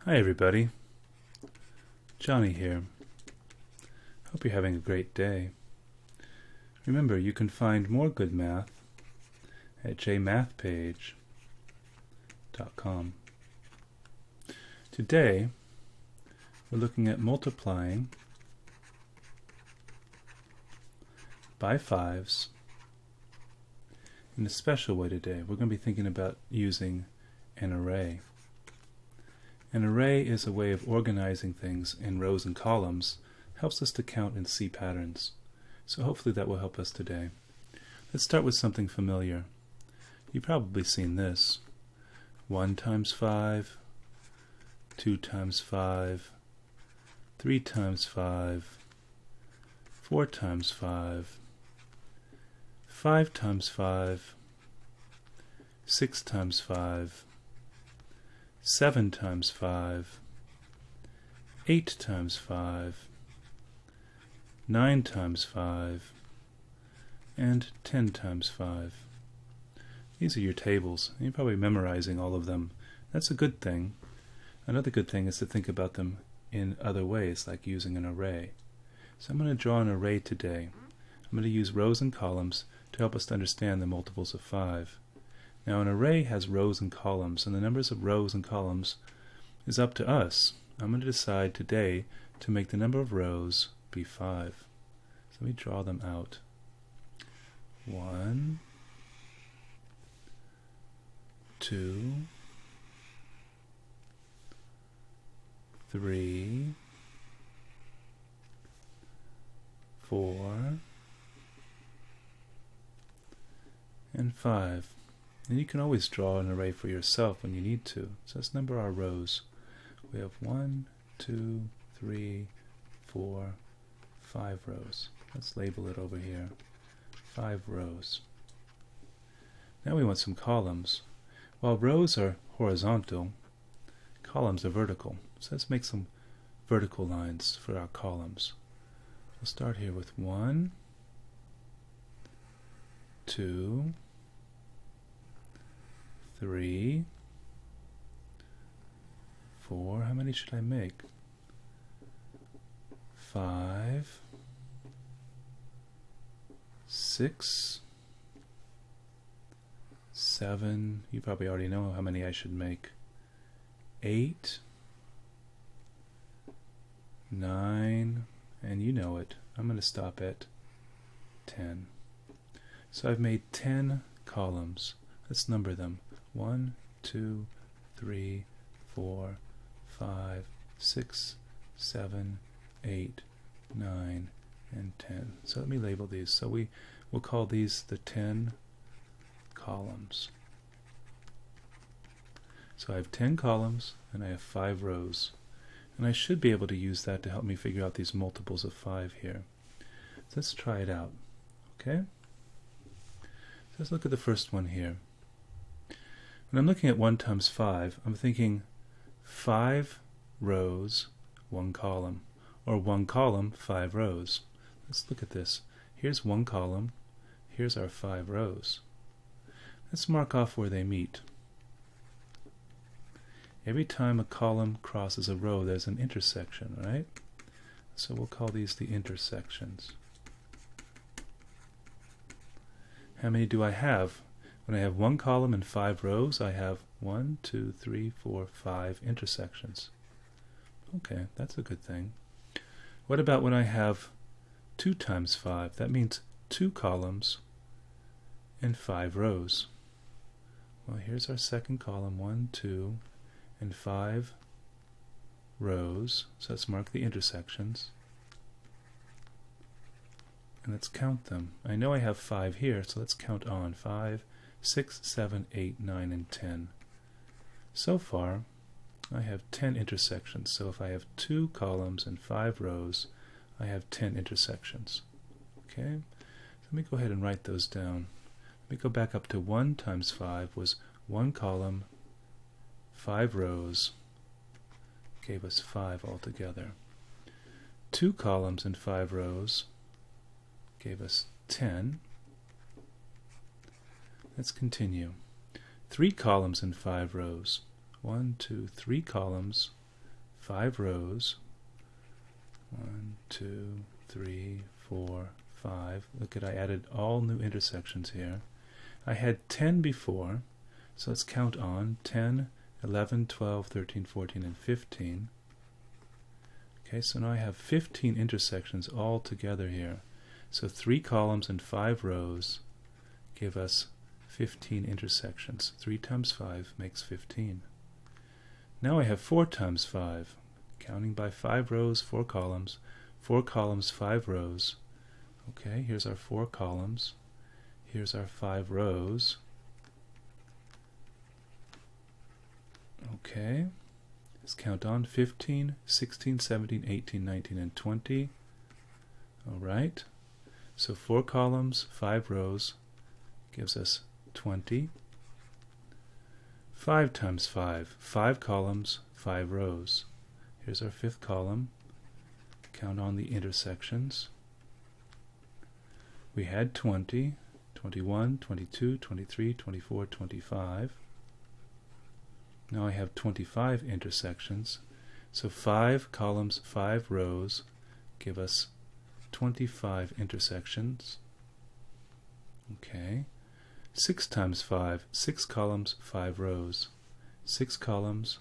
Hi everybody, Johnny here. Hope you're having a great day. Remember, you can find more good math at jmathpage.com. Today, we're looking at multiplying by 5's in a special way today. We're going to be thinking about using an array. An array is a way of organizing things in rows and columns, helps us to count and see patterns. So hopefully that will help us today. Let's start with something familiar. You've probably seen this. 1 times 5, 2 times 5, 3 times 5, 4 times 5, 5 times 5, 6 times 5, 7 times 5, 8 times 5, 9 times 5, and 10 times 5. These are your tables. You're probably memorizing all of them. That's a good thing. Another good thing is to think about them in other ways, like using an array. So I'm going to draw an array today. I'm going to use rows and columns to help us to understand the multiples of 5. Now an array has rows and columns, and the numbers of rows and columns is up to us. I'm going to decide today to make the number of rows be 5. So let me draw them out. 1, 2, 3, 4, and 5. And you can always draw an array for yourself when you need to. So let's number our rows. We have 1, 2, 3, 4, 5 rows. Let's label it over here. 5 rows. Now we want some columns. While rows are horizontal, columns are vertical. So let's make some vertical lines for our columns. We'll start here with 1, 2, 3, 4, how many should I make? 5, 6, 7, you probably already know how many I should make. 8, 9, and you know it. I'm going to stop at 10. So I've made 10 columns. Let's number them. 1, 2, 3, 4, 5, 6, 7, 8, 9, and 10. So let me label these. So we'll call these the 10 columns. So I have 10 columns and I have 5 rows. And I should be able to use that to help me figure out these multiples of 5 here. So let's try it out. Okay? So let's look at the first one here. When I'm looking at 1 times 5, I'm thinking 5 rows, 1 column, or 1 column, 5 rows. Let's look at this. Here's 1 column, here's our 5 rows. Let's mark off where they meet. Every time a column crosses a row, there's an intersection, right? So we'll call these the intersections. How many do I have? When I have 1 column and 5 rows, I have 1, 2, 3, 4, 5 intersections. Okay, that's a good thing. What about when I have 2 times 5? That means 2 columns and 5 rows. Well, here's our second column, 1, 2, and 5 rows. So let's mark the intersections. And let's count them. I know I have 5 here, so let's count on. 5, 6, 7, 8, 9, and 10. So far, I have 10 intersections. So if I have 2 columns and 5 rows, I have 10 intersections. Okay? So let me go ahead and write those down. Let me go back up to 1 times 5 was 1 column, 5 rows, gave us 5 altogether. 2 columns and 5 rows gave us 10. Let's continue. 3 columns and 5 rows. 1, 2, 3 columns 5 rows. 1, 2, 3, 4, 5. Look at, I added all new intersections here. I had 10 before, so let's count on 10, 11, 12, 13, 14, and 15. Okay, so now I have 15 intersections all together here. So 3 columns and 5 rows give us 15 intersections. 3 times 5 makes 15. Now I have 4 times 5. Counting by 5 rows, 4 columns. 4 columns, 5 rows. Okay, here's our 4 columns. Here's our 5 rows. Okay, let's count on 15, 16, 17, 18, 19, and 20. Alright, so 4 columns, 5 rows gives us 20. 5 times 5, 5 columns, 5 rows. Here's our 5th column. Count on the intersections. We had 20, 21, 22, 23, 24, 25. Now I have 25 intersections. So 5 columns, 5 rows give us 25 intersections. Okay. 6 times 5, 6 columns, 5 rows. 6 columns,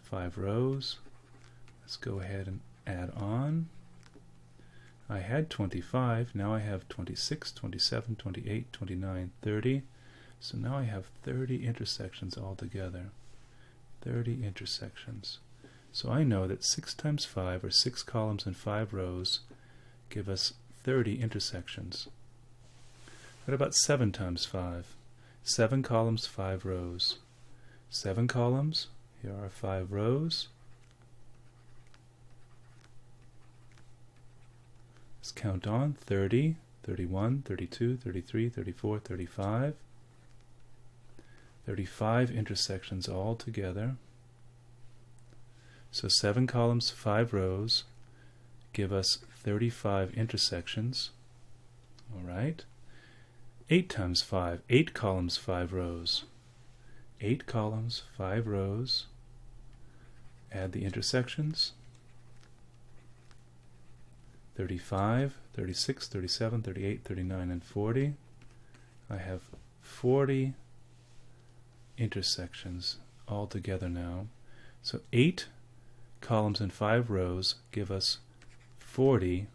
5 rows. Let's go ahead and add on. I had 25, now I have 26, 27, 28, 29, 30. So now I have 30 intersections altogether. 30 intersections. So I know that 6 times 5, or 6 columns and 5 rows, give us 30 intersections. What about 7 times 5? 7 columns, 5 rows. 7 columns, here are 5 rows. Let's count on 30, 31, 32, 33, 34, 35. 35 intersections all together. So 7 columns, 5 rows give us 35 intersections. Alright. 8 times 5, 8 columns, 5 rows. 8 columns, 5 rows. Add the intersections. 35, 36, 37, 38, 39, and 40. I have 40 intersections all together now. So 8 columns and 5 rows give us 40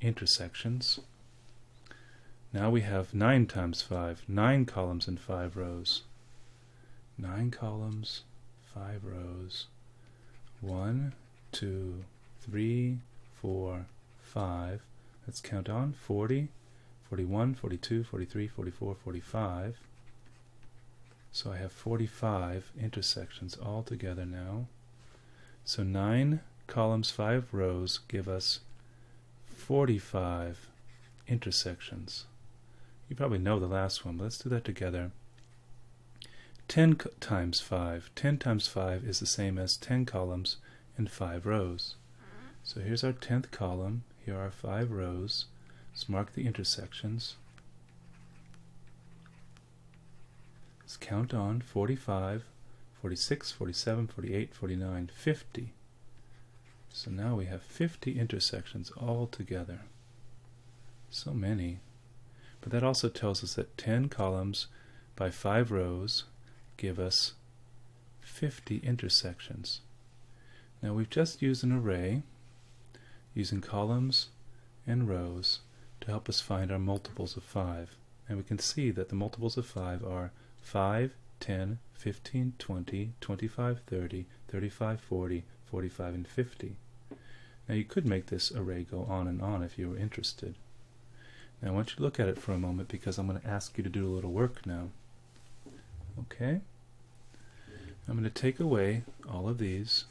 intersections. Now we have 9 times 5, 9 columns and 5 rows. 9 columns, 5 rows. 1, 2, 3, 4, 5. Let's count on 40, 41, 42, 43, 44, 45. So I have 45 intersections all together now. So 9 columns, 5 rows give us 45 intersections. You probably know the last one, but let's do that together. 10 times 5. 10 times 5 is the same as 10 columns and 5 rows. So here's our 10th column. Here are 5 rows. Let's mark the intersections. Let's count on 45, 46, 47, 48, 49, 50. So now we have 50 intersections all together. So many. But that also tells us that 10 columns by 5 rows give us 50 intersections. Now we've just used an array using columns and rows to help us find our multiples of 5. And we can see that the multiples of 5 are 5, 10, 15, 20, 25, 30, 35, 40, 45, and 50. Now you could make this array go on and on if you were interested. Now I want you to look at it for a moment because I'm going to ask you to do a little work now. Okay? I'm going to take away all of these.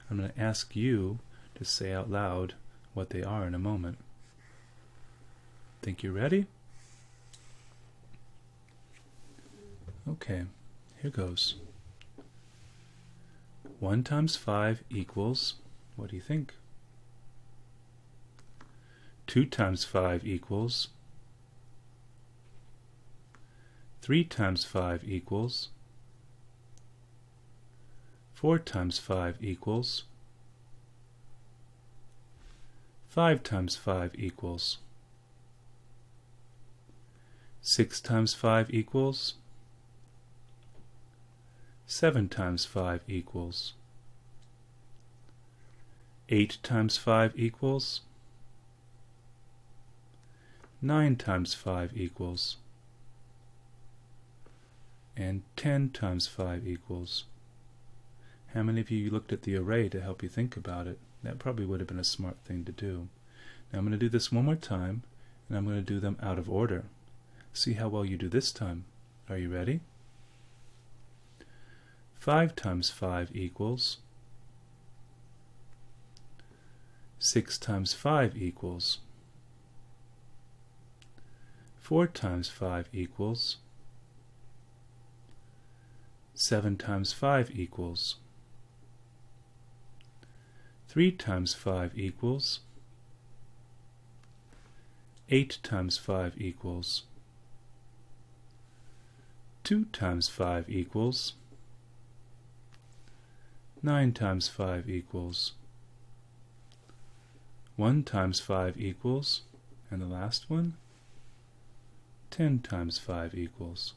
I'm going to ask you to say out loud what they are in a moment. Think you're ready? Okay, here goes. 1 times 5 equals, what do you think? 2 times 5 equals. 3 times 5 equals. 4 times 5 equals 5 times 5 equals 6 times 5 equals 7 times 5 equals 8 times 5 equals 9 times 5 equals and 10 times 5 equals. How many of you looked at the array to help you think about it? That probably would have been a smart thing to do. Now I'm going to do this one more time, and I'm going to do them out of order. See how well you do this time. Are you ready? 5 times 5 equals 6 times 5 equals 4 times 5 equals 7 times 5 equals 3 times 5 equals 8 times 5 equals 2 times 5 equals 9 times 5 equals 1 times 5 equals, and the last one, 10 times 5 equals.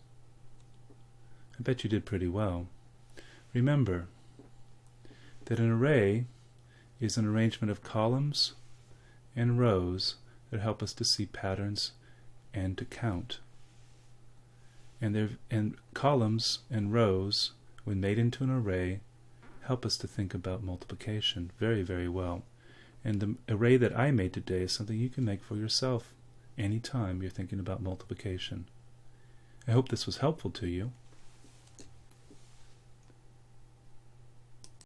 I bet you did pretty well. Remember that an array is an arrangement of columns and rows that help us to see patterns and to count. And columns and rows, when made into an array, help us to think about multiplication very, very well. And the array that I made today is something you can make for yourself anytime you're thinking about multiplication. I hope this was helpful to you.